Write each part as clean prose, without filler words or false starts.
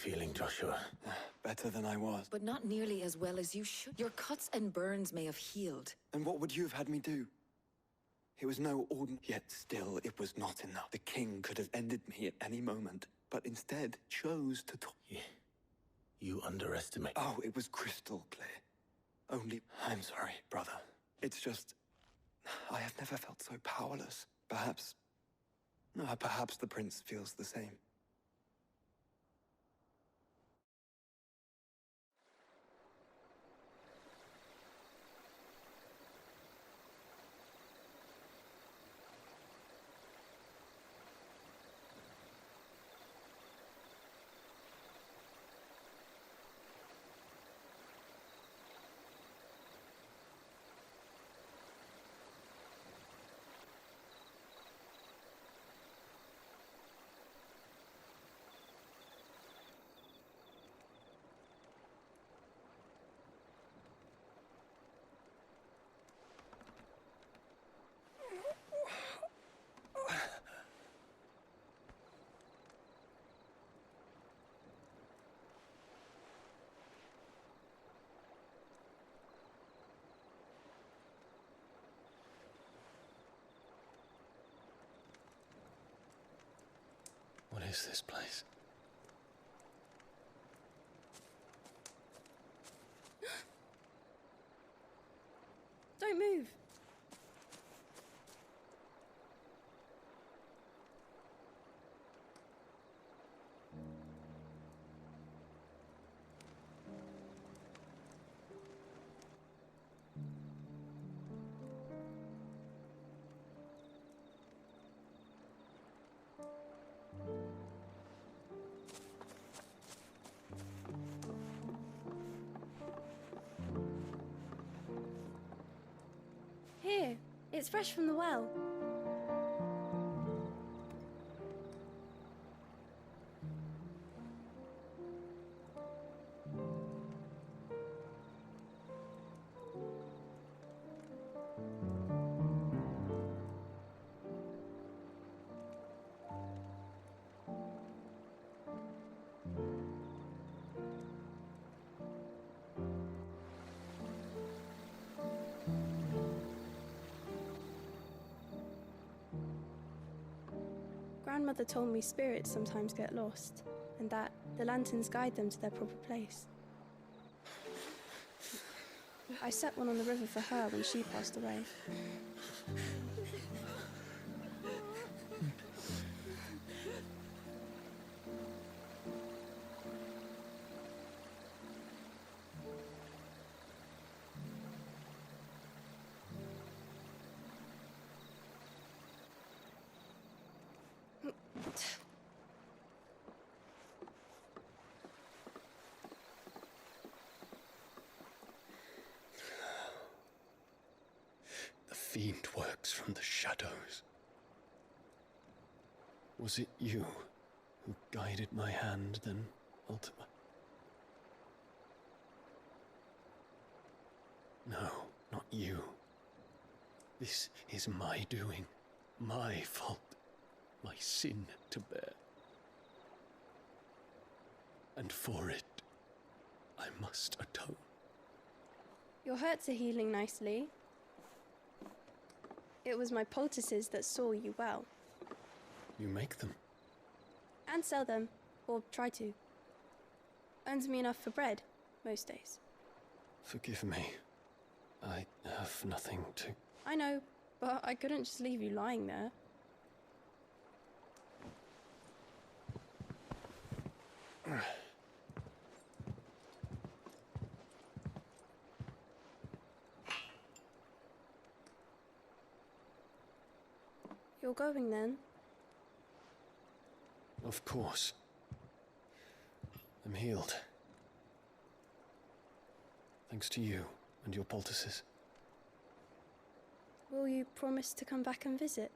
feeling, Joshua? Better than I was. But not nearly as well as you should. Your cuts and burns may have healed. And what would you have had me do? It was no ordinary. Yet still, it was not enough. The king could have ended me at any moment, but instead chose to talk. Yeah. You underestimate. Oh, it was crystal clear. Only... I'm sorry, brother. It's just... I have never felt so powerless. Perhaps the prince feels the same. What is this place? Don't move. Here, it's fresh from the well. Grandmother told me spirits sometimes get lost, and that the lanterns guide them to their proper place. I set one on the river for her when she passed away. The fiend works from the shadows. Was it you who guided my hand, then ultimately? No, not you. This is my doing, my fault, my sin to bear. And for it, I must atone. Your hurts are healing nicely. It was my poultices that saw you well. You make them? And sell them, or try to. Earns me enough for bread, most days. Forgive me. I have nothing to... I know, but I couldn't just leave you lying there. You're going then? Of course. I'm healed. Thanks to you and your poultices. Will you promise to come back and visit?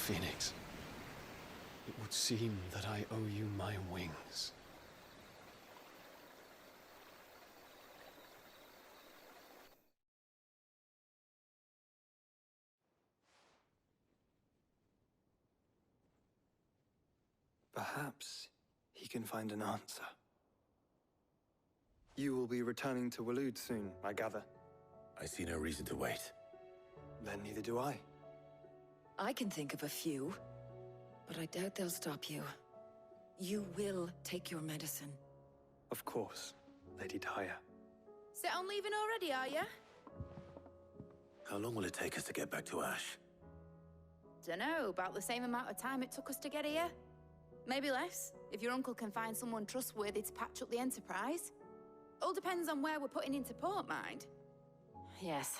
phoenix, it would seem that I owe you my wings. Perhaps he can find an answer. You will be returning to Waloed soon, I gather. I see no reason to wait. Then neither do I. I can think of a few, but I doubt they'll stop you. You will take your medicine. Of course, Lady Daya. Set on leaving already, are you? How long will it take us to get back to Ash? Dunno, about the same amount of time it took us to get here. Maybe less, if your uncle can find someone trustworthy to patch up the Enterprise. All depends on where we're putting into port, mind. Yes.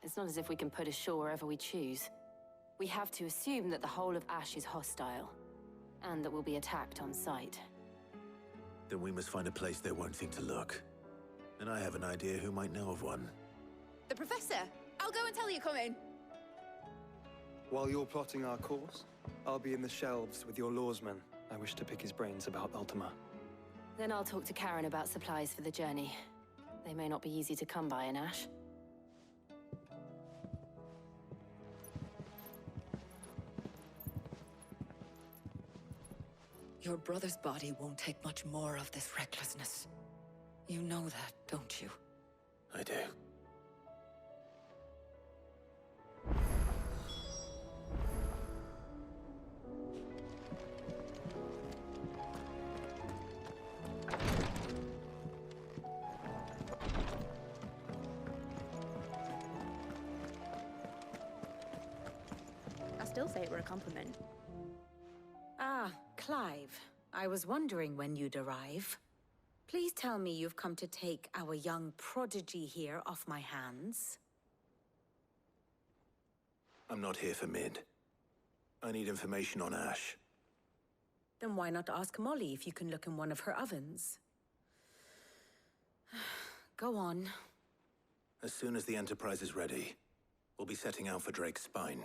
It's not as if we can put ashore wherever we choose. We have to assume that the whole of Ash is hostile, and that we'll be attacked on sight. Then we must find a place they won't think to look. And I have an idea who might know of one. The Professor! I'll go and tell you coming! While you're plotting our course, I'll be in the shelves with your lawsman. I wish to pick his brains about Ultima. Then I'll talk to Karen about supplies for the journey. They may not be easy to come by in Ash. Your brother's body won't take much more of this recklessness. You know that, don't you? I do. I still say it were a compliment. Ah, Clive. I was wondering when you'd arrive. Please tell me you've come to take our young prodigy here off my hands. I'm not here for Mid. I need information on Ash. Then why not ask Molly if you can look in one of her ovens? Go on. As soon as the Enterprise is ready, we'll be setting out for Drake's Spine.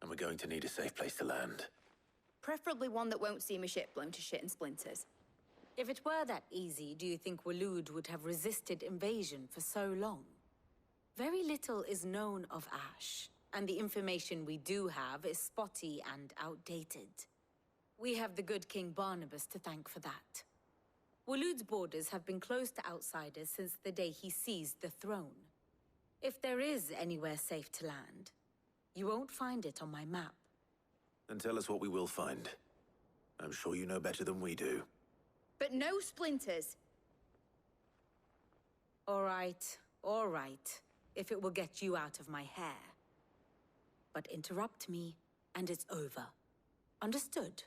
And we're going to need a safe place to land. Preferably one that won't see my ship blown to shit and splinters. If it were that easy, do you think Waloed would have resisted invasion for so long? Very little is known of Ash, and the information we do have is spotty and outdated. We have the good King Barnabas to thank for that. Waloed's borders have been closed to outsiders since the day he seized the throne. If there is anywhere safe to land, you won't find it on my map. Then tell us what we will find. I'm sure you know better than we do. But no splinters! All right, if it will get you out of my hair. But interrupt me, and it's over. Understood?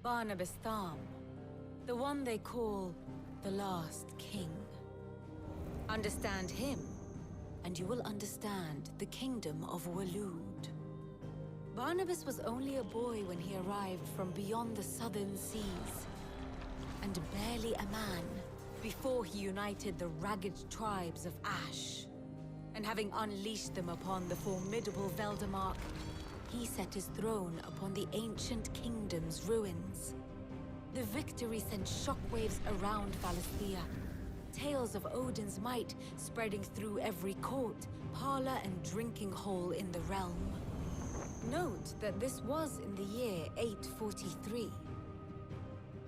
Barnabas Tharm, the one they call the last king. Understand him, and you will understand the kingdom of Waloed. Barnabas was only a boy when he arrived from beyond the southern seas, and barely a man before he united the ragged tribes of Ash. And having unleashed them upon the formidable Veldamark, he set his throne upon the ancient kingdom's ruins. The victory sent shockwaves around Valisthea, tales of Odin's might spreading through every court, parlor, and drinking hole in the realm. Note that this was in the year 843,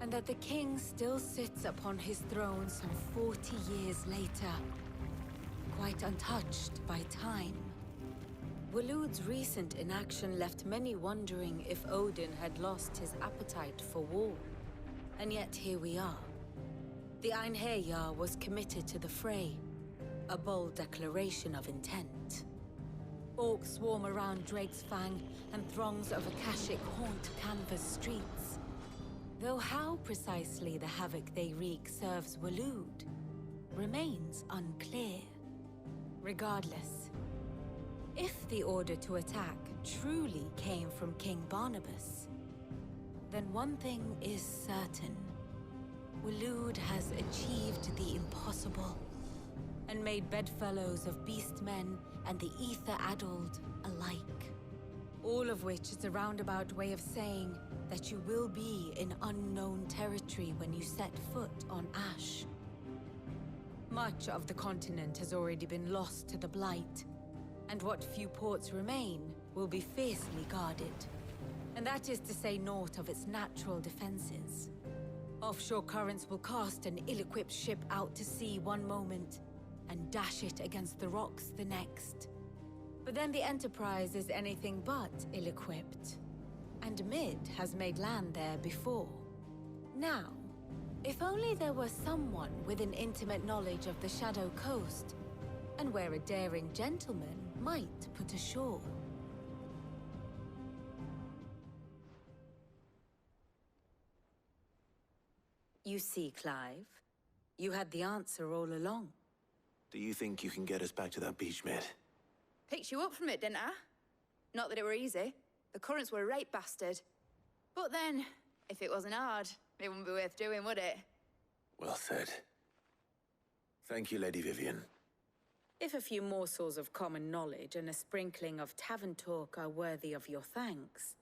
and that the king still sits upon his throne some 40 years later, quite untouched by time. Waloed's recent inaction left many wondering if Odin had lost his appetite for war. And yet here we are. The Einherjar was committed to the fray, a bold declaration of intent. Orcs swarm around Drake's Fang, and throngs of Akashic haunt Canvas streets. Though how precisely the havoc they wreak serves Waloed remains unclear. Regardless, if the order to attack truly came from King Barnabas, then one thing is certain. Waloed has achieved the impossible and made bedfellows of beast men and the ether-addled alike. All of which is a roundabout way of saying that you will be in unknown territory when you set foot on Ash. Much of the continent has already been lost to the Blight, and what few ports remain will be fiercely guarded. And that is to say naught of its natural defenses. Offshore currents will cast an ill-equipped ship out to sea one moment, and dash it against the rocks the next. But then the Enterprise is anything but ill-equipped. And Mid has made land there before. Now, if only there were someone with an intimate knowledge of the Shadow Coast, and where a daring gentleman might put ashore. You see, Clive, you had the answer all along. Do you think you can get us back to that beach, Mid? Picked you up from it, didn't I? Not that it were easy. The currents were a right bastard. But then, if it wasn't hard, it wouldn't be worth doing, would it? Well said. Thank you, Lady Vivian. If a few morsels of common knowledge and a sprinkling of tavern talk are worthy of your thanks,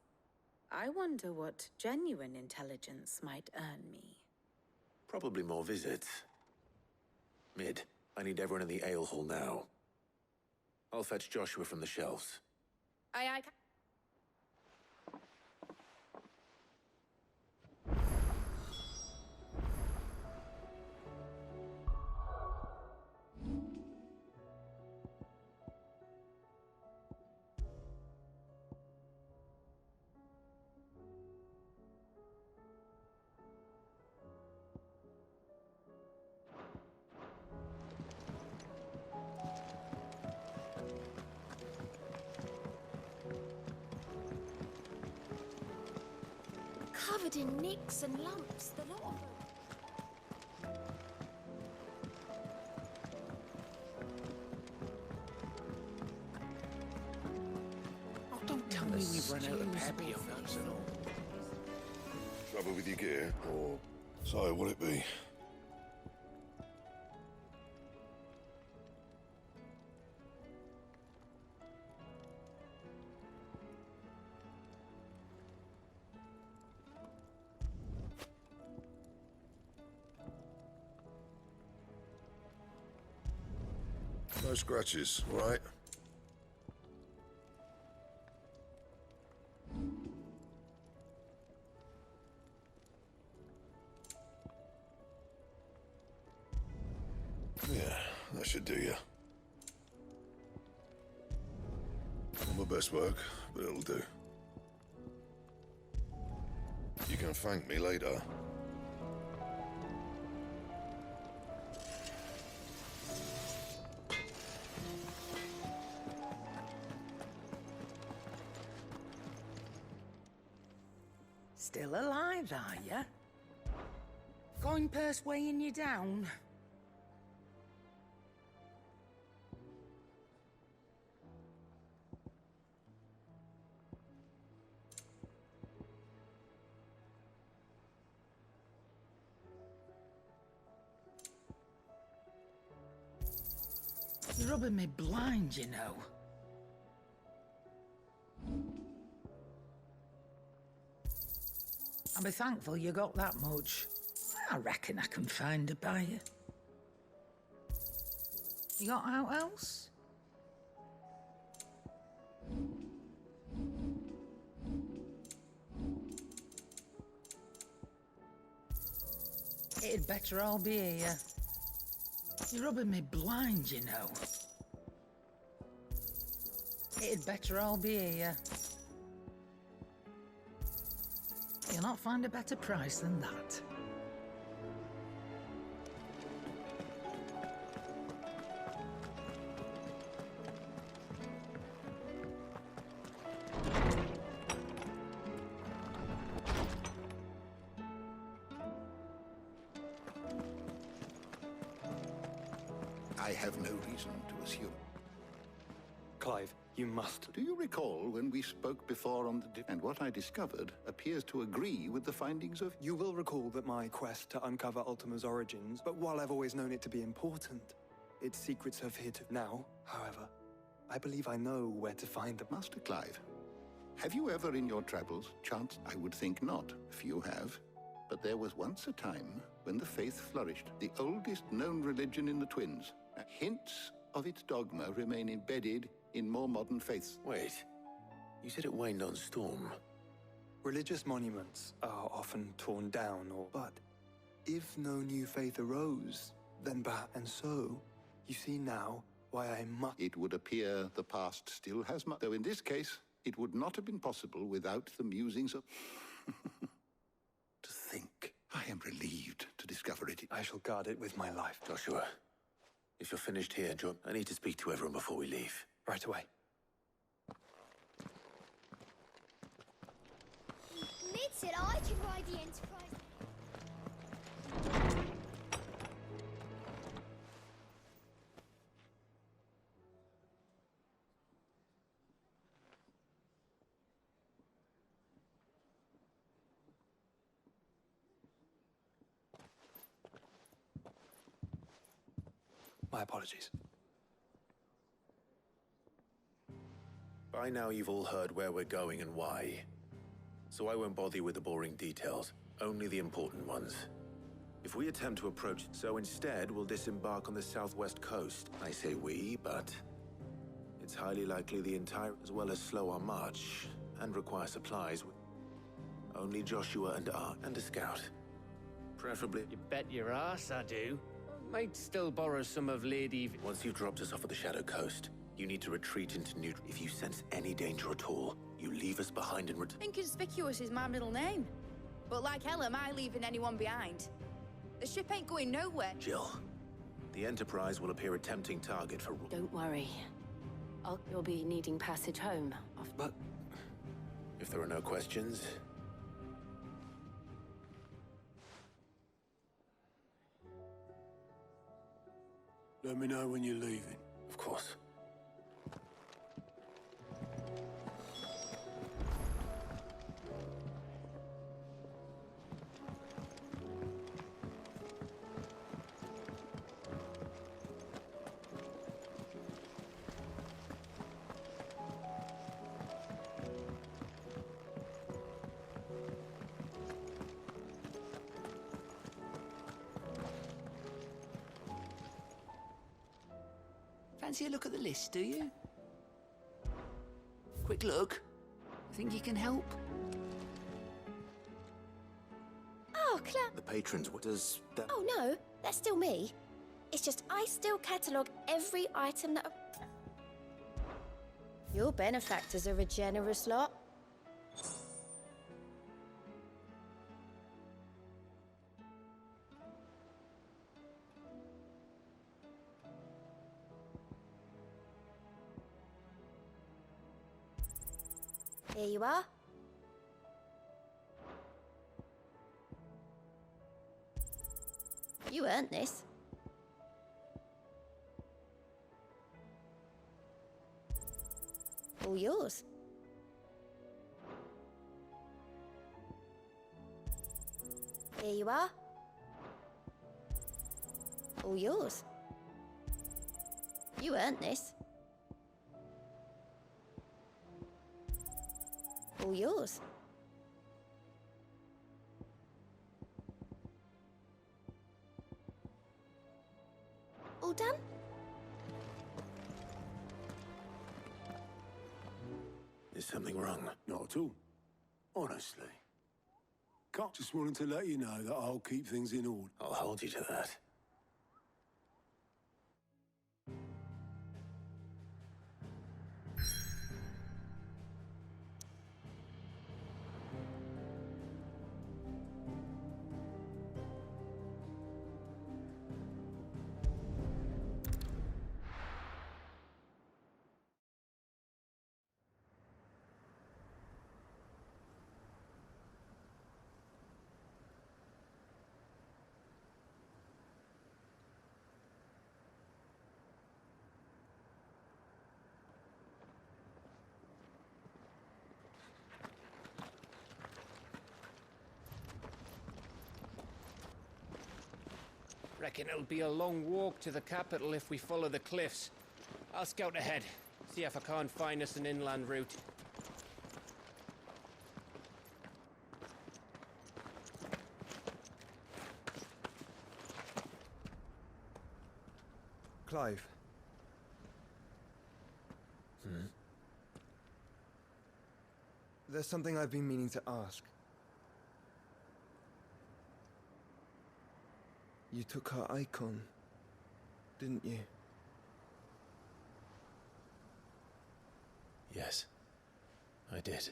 I wonder what genuine intelligence might earn me. Probably more visits. Mid, I need everyone in the ale hall now. I'll fetch Joshua from the shelves. Aye. Covered in nicks and lumps, the lot of them. Oh, don't tell me we've run out of peppy on nuts and all. Trouble with your gear, or so will it be? No scratches, all right? Yeah, that should do you. Not my best work, but it'll do. You can thank me later. Still alive, are you? Coin purse weighing you down? You're rubbing me blind, you know. I'll be thankful you got that much. I reckon I can find a buyer. You got out else? It'd better all be here. You're rubbing me blind, you know. It'd better all be here. You'll not find a better price than that. I have no reason to assume. Clive, You must. Do you recall when we spoke before on the... And what I discovered appears to agree with the findings of... You will recall that my quest to uncover Ultima's origins, but while I've always known it to be important, its secrets have hid. Now, however, I believe I know where to find them. Master Clive, have you ever in your travels chanced? I would think not. Few have. But there was once a time when the faith flourished, the oldest known religion in the Twins. Hints of its dogma remain embedded in more modern faiths. Wait, you said it waned on Storm. Religious monuments are often torn down, but if no new faith arose, then and so, you see now why I must... It would appear the past still has much, though in this case, it would not have been possible without the musings of... To think, I am relieved to discover it. I shall guard it with my life. Joshua, if you're finished here, John, I need to speak to everyone before we leave. Right away. Mid said I could ride the Enterprise. My apologies. By now you've all heard where we're going and why. So I won't bother you with the boring details, only the important ones. If we attempt to approach, so instead we'll disembark on the southwest coast. I say we, but it's highly likely the entire, as well as slow our march and require supplies. Only Joshua and a scout. Preferably. You bet your ass I do. Might still borrow some of Lady... Once you've dropped us off at the Shadow Coast, you need to retreat into New... If you sense any danger at all, you leave us behind and Inconspicuous is my middle name. But like hell am I leaving anyone behind. The ship ain't going nowhere. Jill, the Enterprise will appear a tempting target for... Don't worry. You'll be needing passage home. But... If there are no questions... Let me know when you're leaving. Of course. Fancy a look at the list, do you? Quick look. Think you can help? Oh, Claire. The patrons, what does that... Oh, no. That's still me. It's just I still catalogue every item that... Your benefactors are a generous lot. Here you are. You earned this. All yours. Here you are. All yours. You earned this. All yours. All done? Is something wrong? Not at all. Honestly. Just wanted to let you know that I'll keep things in order. I'll hold you to that. Reckon it'll be a long walk to the capital if we follow the cliffs. I'll scout ahead, see if I can't find us an inland route. Clive. There's something I've been meaning to ask. You took her icon, didn't you? Yes, I did.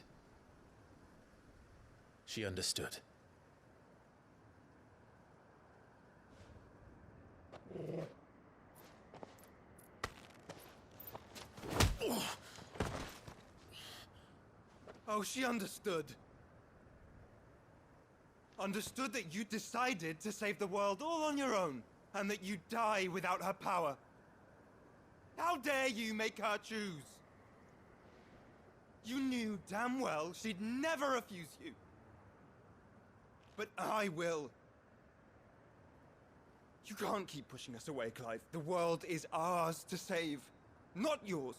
She understood. Oh, she understood. Understood that you decided to save the world all on your own, and that you'd die without her power. How dare you make her choose? You knew damn well she'd never refuse you. But I will. You can't keep pushing us away, Clive. The world is ours to save, not yours.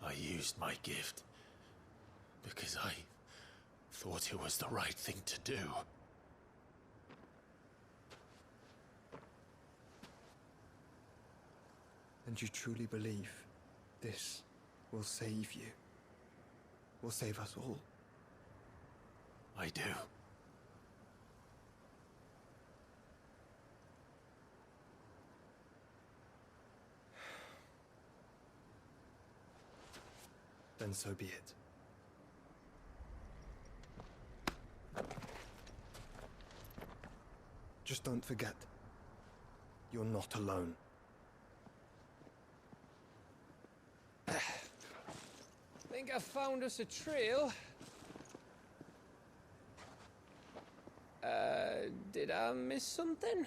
I used my gift because I thought it was the right thing to do. And you truly believe this will save you? Will save us all? I do. Then so be it. Just don't forget, you're not alone. Think I found us a trail. Did I miss something?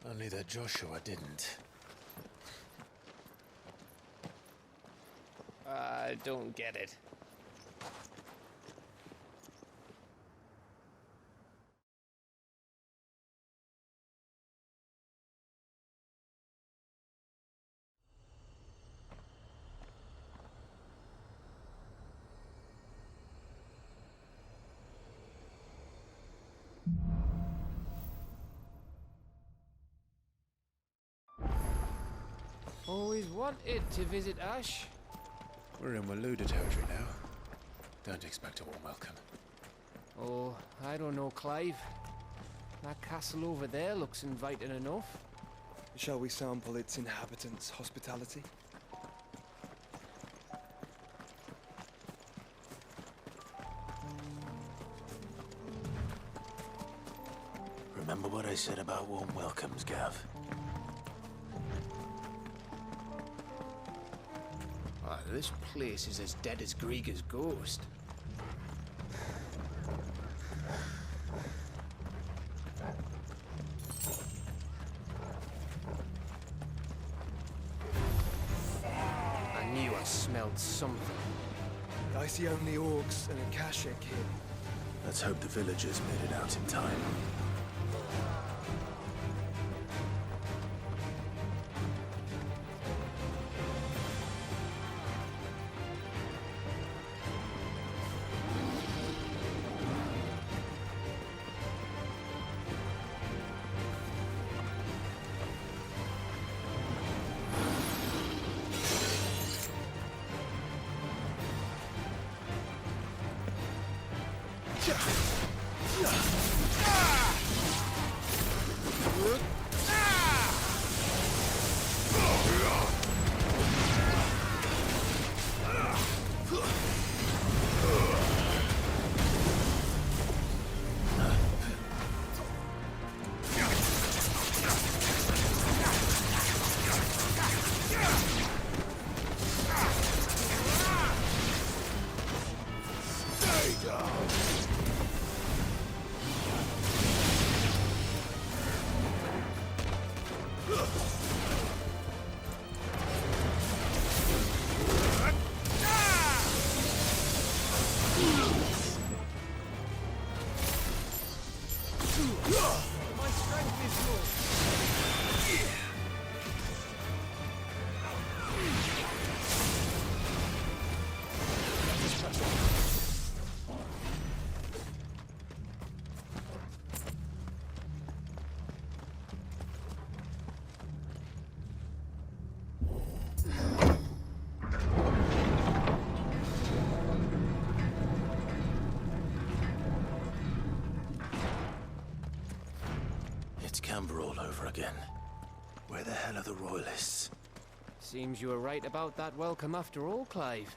Only that Joshua didn't. I don't get it. Always wanted to visit Ash. We're in Waluda territory now. Don't expect a warm welcome. Oh, I don't know, Clive. That castle over there looks inviting enough. Shall we sample its inhabitants' hospitality? Remember what I said about warm welcomes, Gav? Oh, this place is as dead as Grieger's ghost. I knew I smelled something. I see only orcs and a Kashik here. Let's hope the villagers made it out in time. over again. Where the hell are the royalists? Seems you were right about that welcome after all, Clive.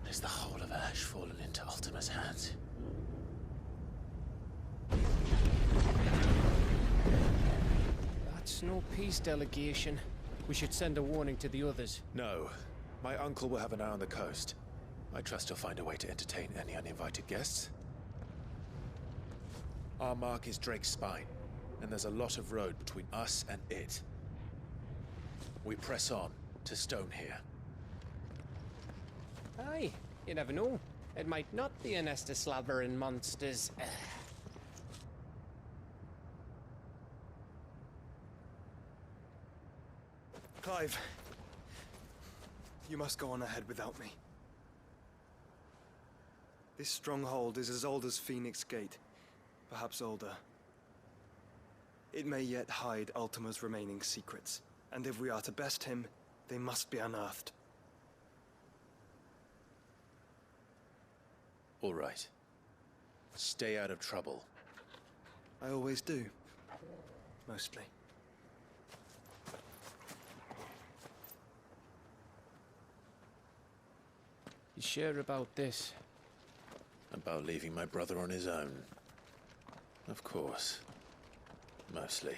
Is the whole of Ash fallen into Ultima's hands? That's no peace delegation. We should send a warning to the others. No. My uncle will have an eye on the coast. I trust he'll find a way to entertain any uninvited guests. Our mark is Drake's Spine, and there's a lot of road between us and it. We press on to Stonehere. Aye, you never know. It might not be a nest of slabbering monsters. Clive, you must go on ahead without me. This stronghold is as old as Phoenix Gate, perhaps older. It may yet hide Ultima's remaining secrets, and if we are to best him, they must be unearthed. All right. Stay out of trouble. I always do. Mostly. You sure about this? About leaving my brother on his own? Of course. Mostly.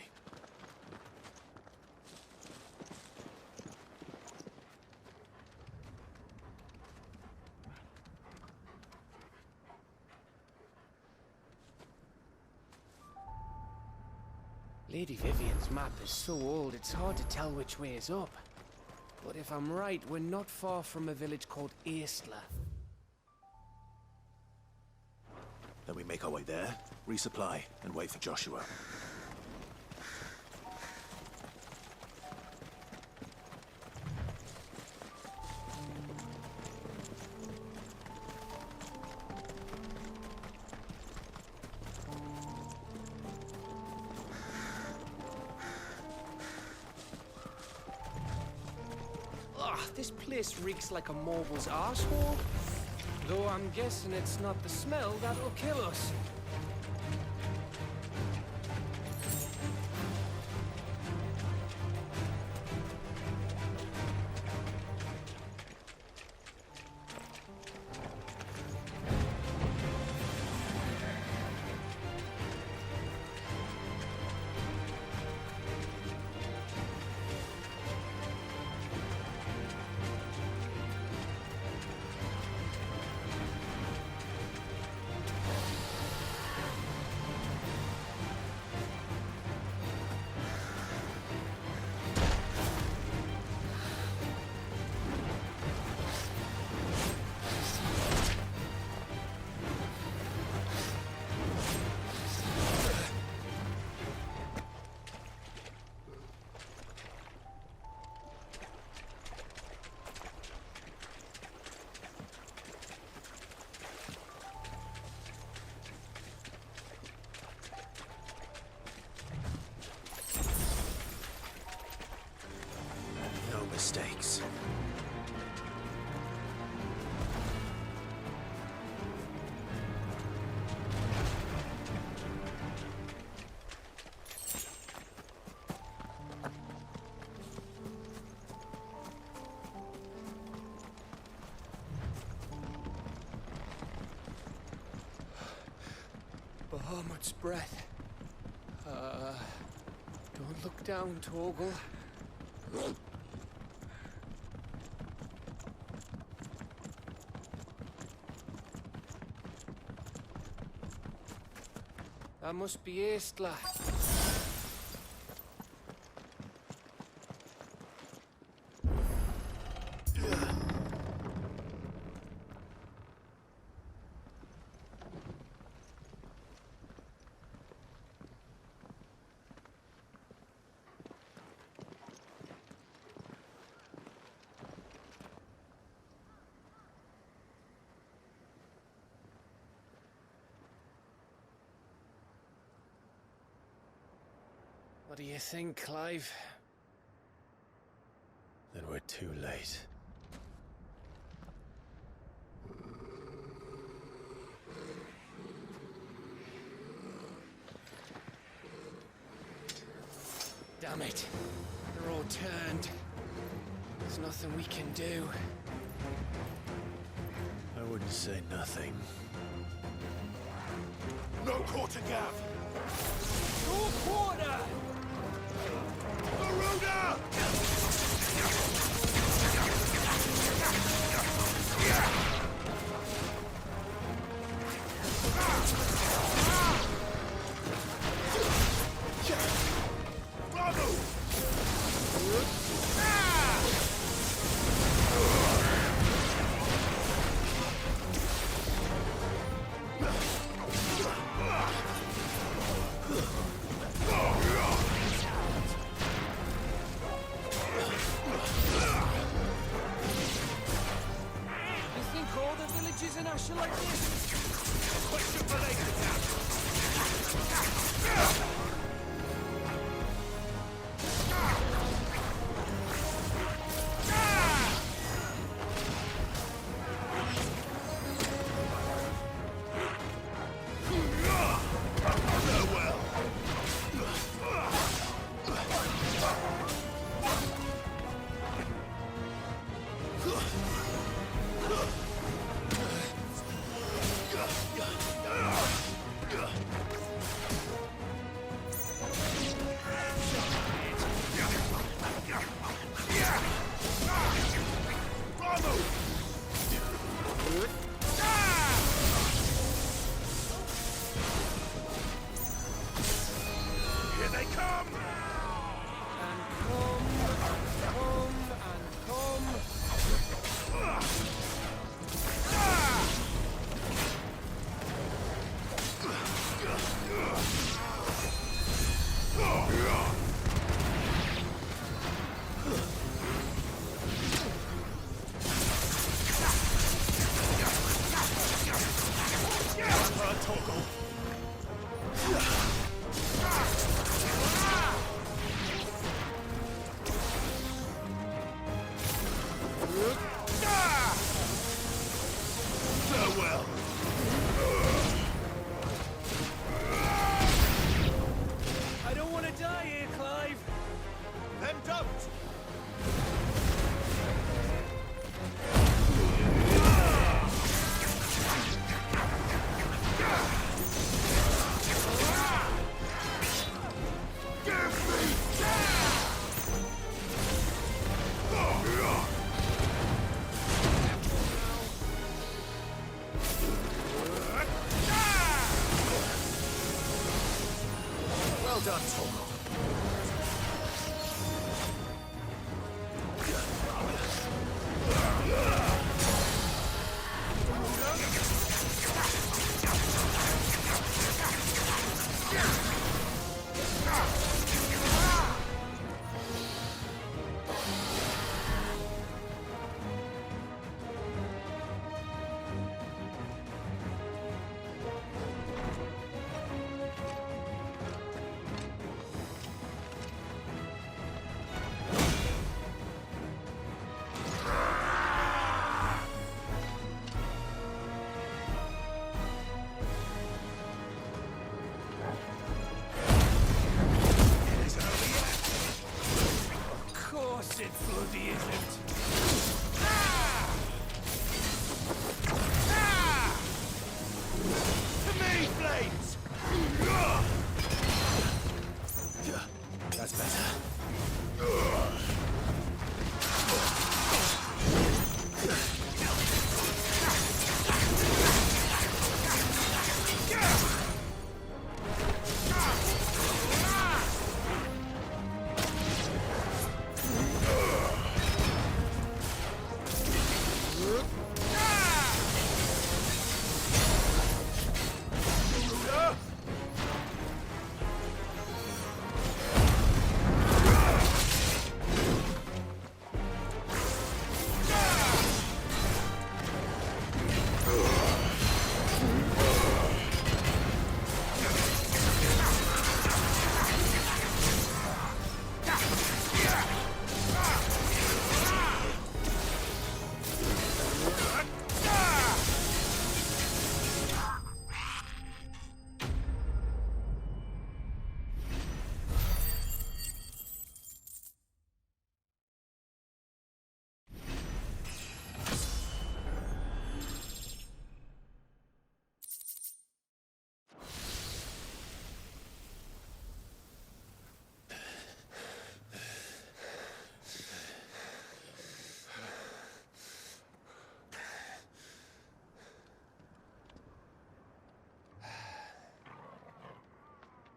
Lady Vivian's map is so old, it's hard to tell which way is up. But if I'm right, we're not far from a village called Aistla. Then we make our way there, resupply, and wait for Joshua. This place reeks like a mobile's arsehole. Though I'm guessing it's not the smell that'll kill us. Mistakes. Bahamut's breath. Don't look down, Torgal. That must be Aistla. What do you think, Clive? Then we're too late. Damn it. They're all turned. There's nothing we can do. I wouldn't say nothing. No quarter, Gav! No quarter! Garuda! Bravo! You think all the villages in Ash are like this? Question for later, Gav! Here they come! And come, and come. Farewell! I don't want to die here, Clive. Then don't! Well done, Torgal.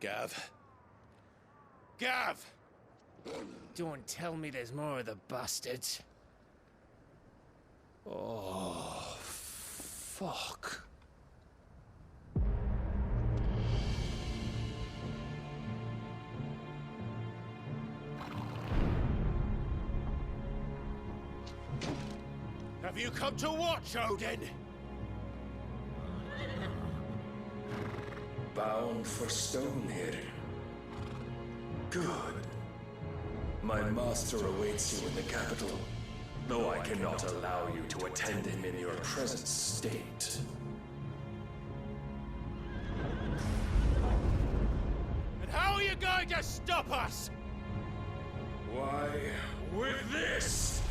Gav. Gav! Don't tell me there's more of the bastards. Oh, fuck. Have you come to watch, Odin? Bound for stone here. Good. My master awaits you in the capital, though I cannot allow you to attend him in your present state. And how are you going to stop us? Why, with this!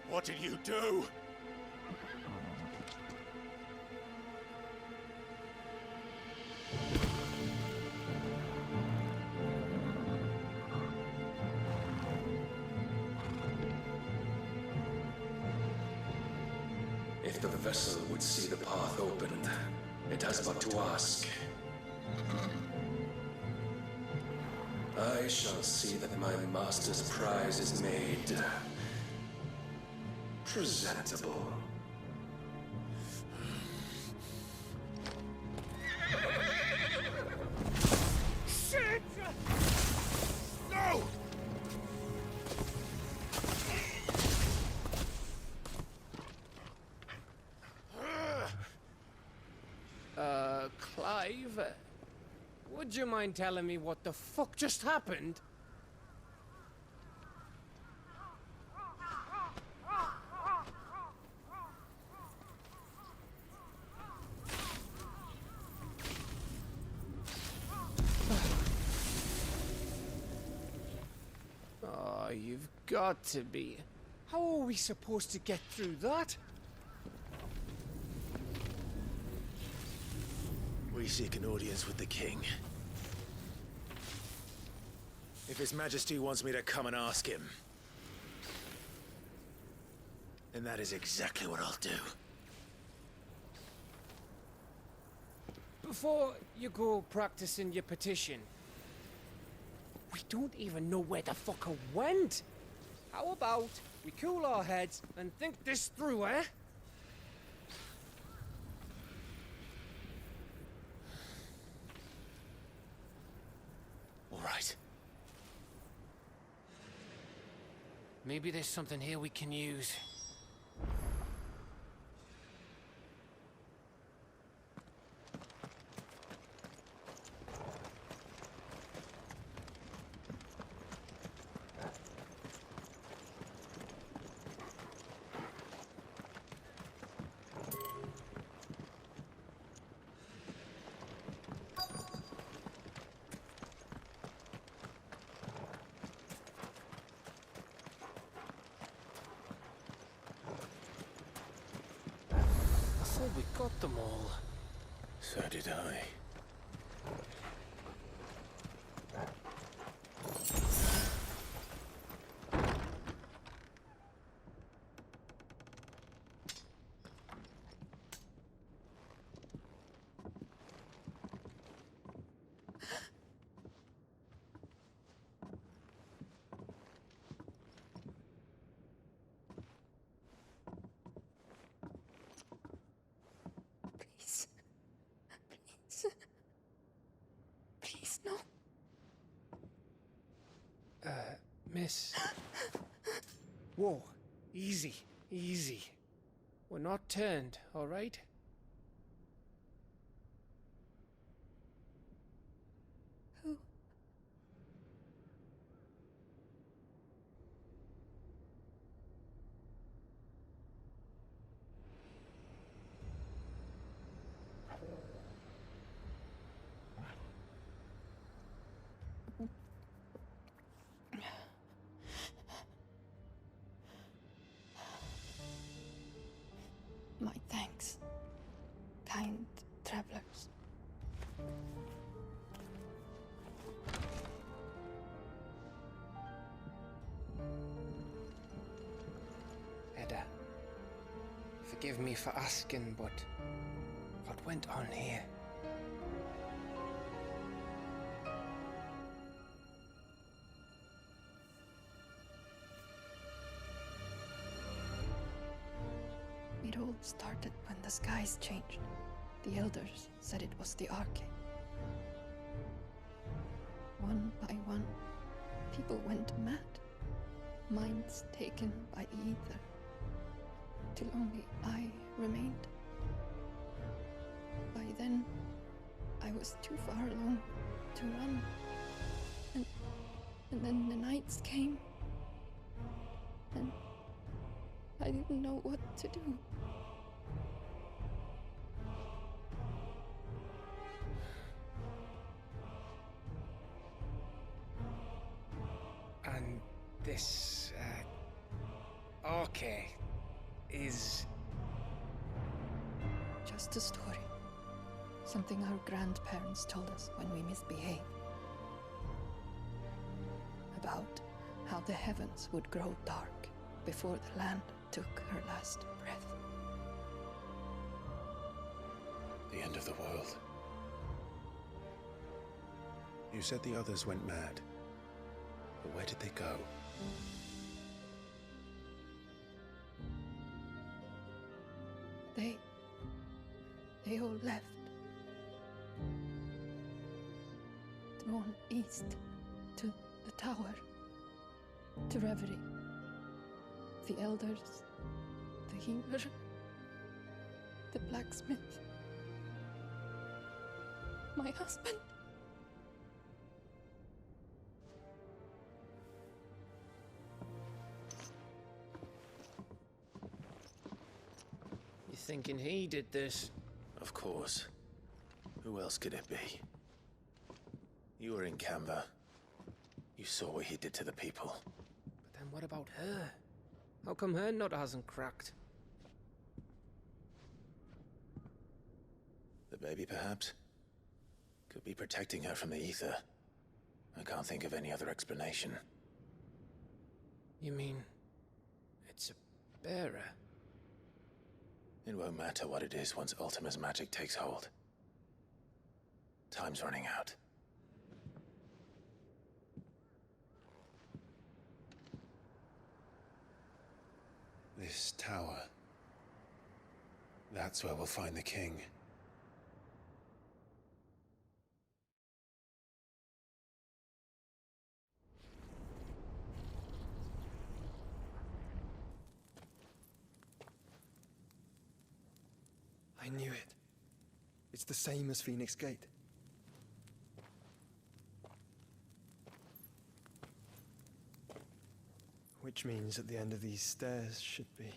What did you do? If the vessel would see the path opened, it has but to ask. I shall see that my master's prize is made presentable. Shit! No! Clive? Would you mind telling me what the fuck just happened? Oh, you've got to be. How are we supposed to get through that? We seek an audience with the king. If His Majesty wants me to come and ask him, then that is exactly what I'll do. Before you go practicing your petition, we don't even know where the fucker went. How about we cool our heads and think this through, eh? All right. Maybe there's something here we can use. I thought we got them all. So did I. Please, no. Miss. Whoa, easy, easy. We're not turned, all right? Who? My thanks, kind travelers. Edda, forgive me for asking, but what went on here? It all started when the skies changed. The elders said it was the Arcade. One by one, people went mad. Minds taken by the ether. Till only I remained. By then, I was too far along to run. And then the nights came. And I didn't know what to do. And this, Arcade is... Just a story. Something our grandparents told us when we misbehaved. About how the heavens would grow dark before the land took her last breath. The end of the world. You said the others went mad. But where did they go? They all left. Drawn east to the tower, to reverie. The elders, the healer, the blacksmith, my husband. You thinking he did this? Of course. Who else could it be? You were in Canva. You saw what he did to the people. But then what about her? How come her nut hasn't cracked? The baby, perhaps? Could be protecting her from the ether. I can't think of any other explanation. You mean... it's a bearer? It won't matter what it is once Ultima's magic takes hold. Time's running out. This tower. That's where we'll find the king. I knew it. It's the same as Phoenix Gate. Which means at the end of these stairs should be...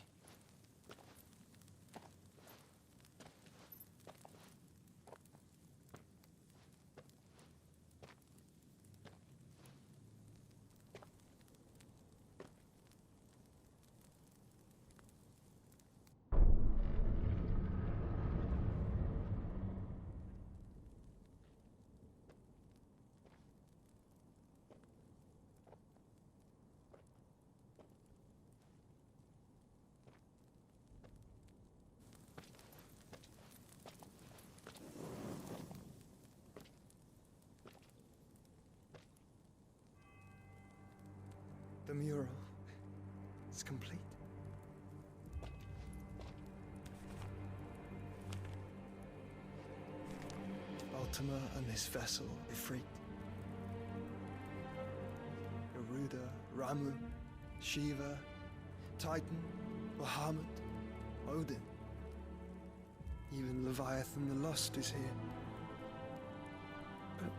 The mural is complete. Ultima and this vessel, Ifrit. Garuda, Ramu, Shiva, Titan, Bahamut, Odin. Even Leviathan the Lost is here. But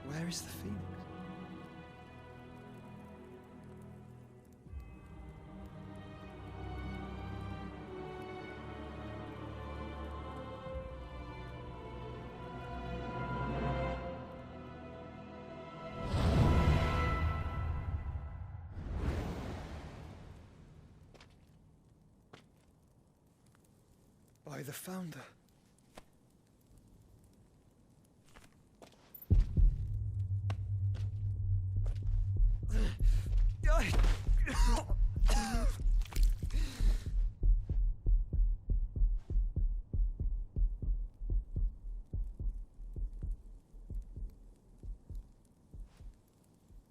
where is the Phoenix? By the Founder.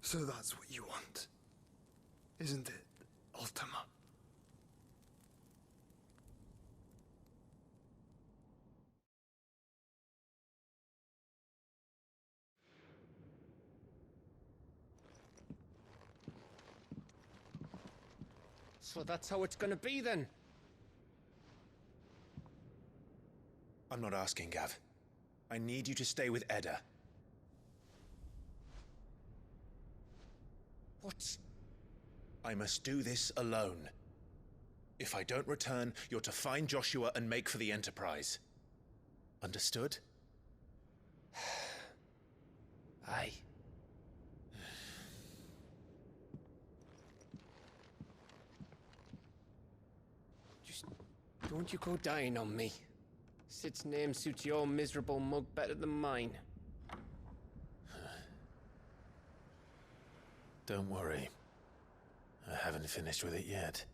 So that's what you want, isn't it, Ultima? So that's how it's gonna be then? I'm not asking, Gav. I need you to stay with Edda. What? I must do this alone. If I don't return, you're to find Joshua and make for the Enterprise. Understood? Aye. Just don't you go dying on me. Sid's name suits your miserable mug better than mine. Don't worry. I haven't finished with it yet.